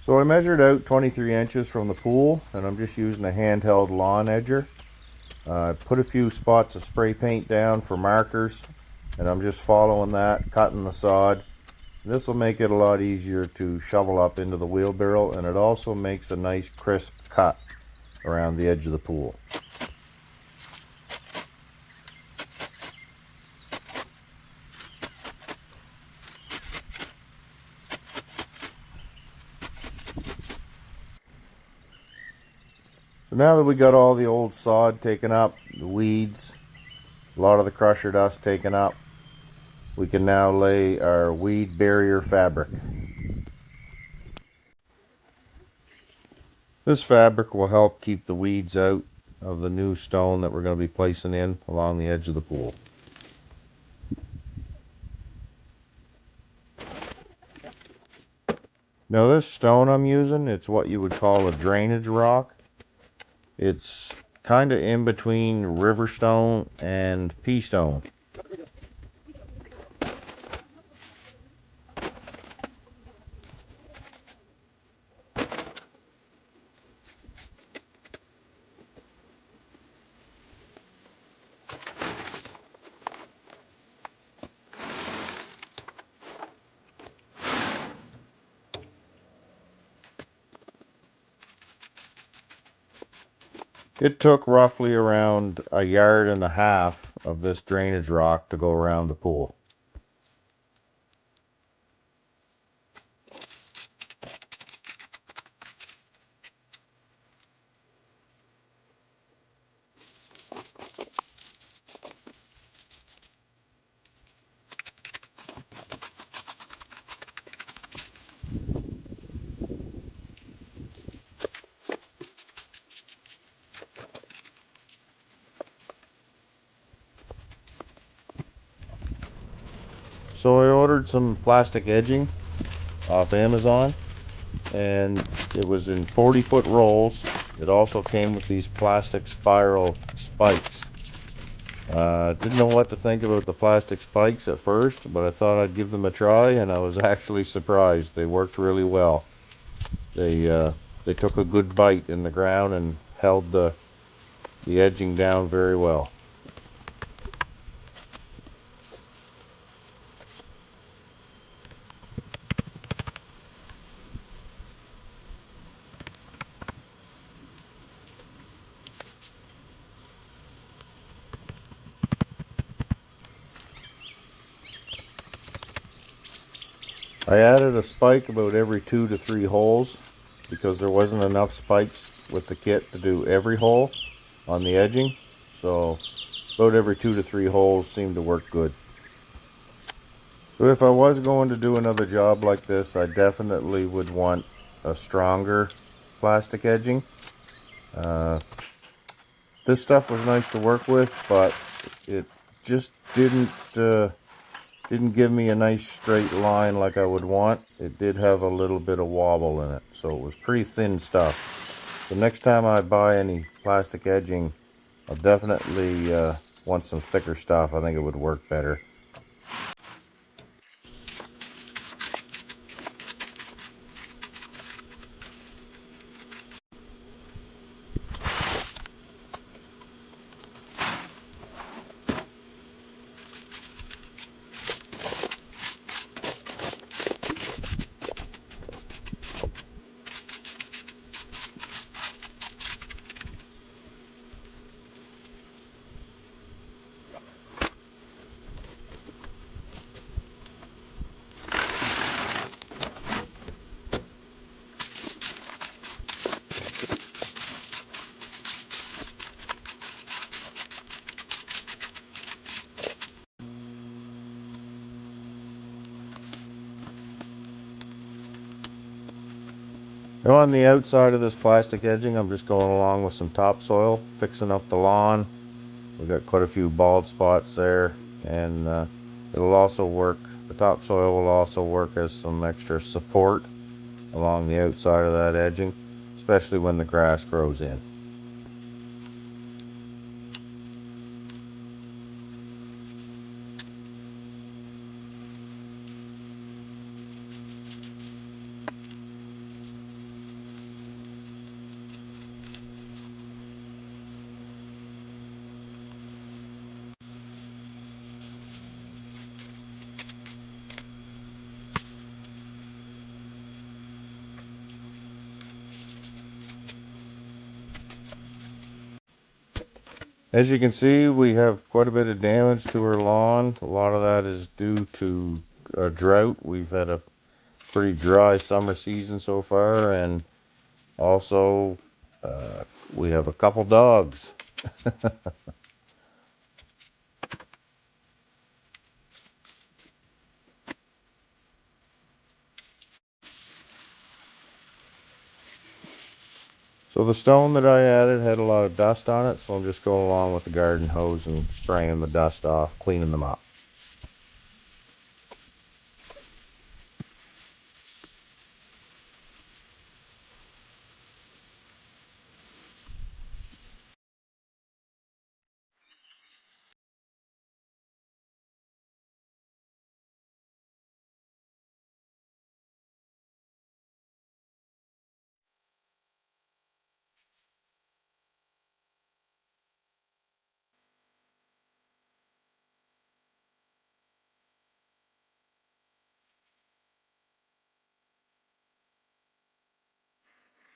So I measured out 23 inches from the pool, and I'm just using a handheld lawn edger. I put a few spots of spray paint down for markers, and I'm just following that, cutting the sod. This will make it a lot easier to shovel up into the wheelbarrow, and it also makes a nice crisp cut around the edge of the pool. So now that we got all the old sod taken up, the weeds, a lot of the crusher dust taken up, we can now lay our weed barrier fabric. This fabric will help keep the weeds out of the new stone that we're going to be placing in along the edge of the pool. Now this stone I'm using, it's what you would call a drainage rock. It's kind of in between river stone and pea stone. It took roughly around a yard and a half of this drainage rock to go around the pool. So I ordered some plastic edging off Amazon, and it was in 40-foot rolls. It also came with these plastic spiral spikes. Didn't know what to think about the plastic spikes at first, but I thought I'd give them a try, and I was actually surprised. They worked really well. They took a good bite in the ground and held the edging down very well. I added a spike about every 2 to 3 holes because there wasn't enough spikes with the kit to do every hole on the edging. So about every 2 to 3 holes seemed to work good. So if I was going to do another job like this, I definitely would want a stronger plastic edging. This stuff was nice to work with, but it just didn't give me a nice straight line like I would want. It did have a little bit of wobble in it, so it was pretty thin stuff. So next time I buy any plastic edging, I'll definitely want some thicker stuff. I think it would work better. Now on the outside of this plastic edging, I'm just going along with some topsoil, fixing up the lawn. We've got quite a few bald spots there, and it'll also work, the topsoil will also work as some extra support along the outside of that edging, especially when the grass grows in. As you can see, we have quite a bit of damage to our lawn. A lot of that is due to a drought. We've had a pretty dry summer season so far, and also we have a couple dogs. So the stone that I added had a lot of dust on it, so I'm just going along with the garden hose and spraying the dust off, cleaning them up.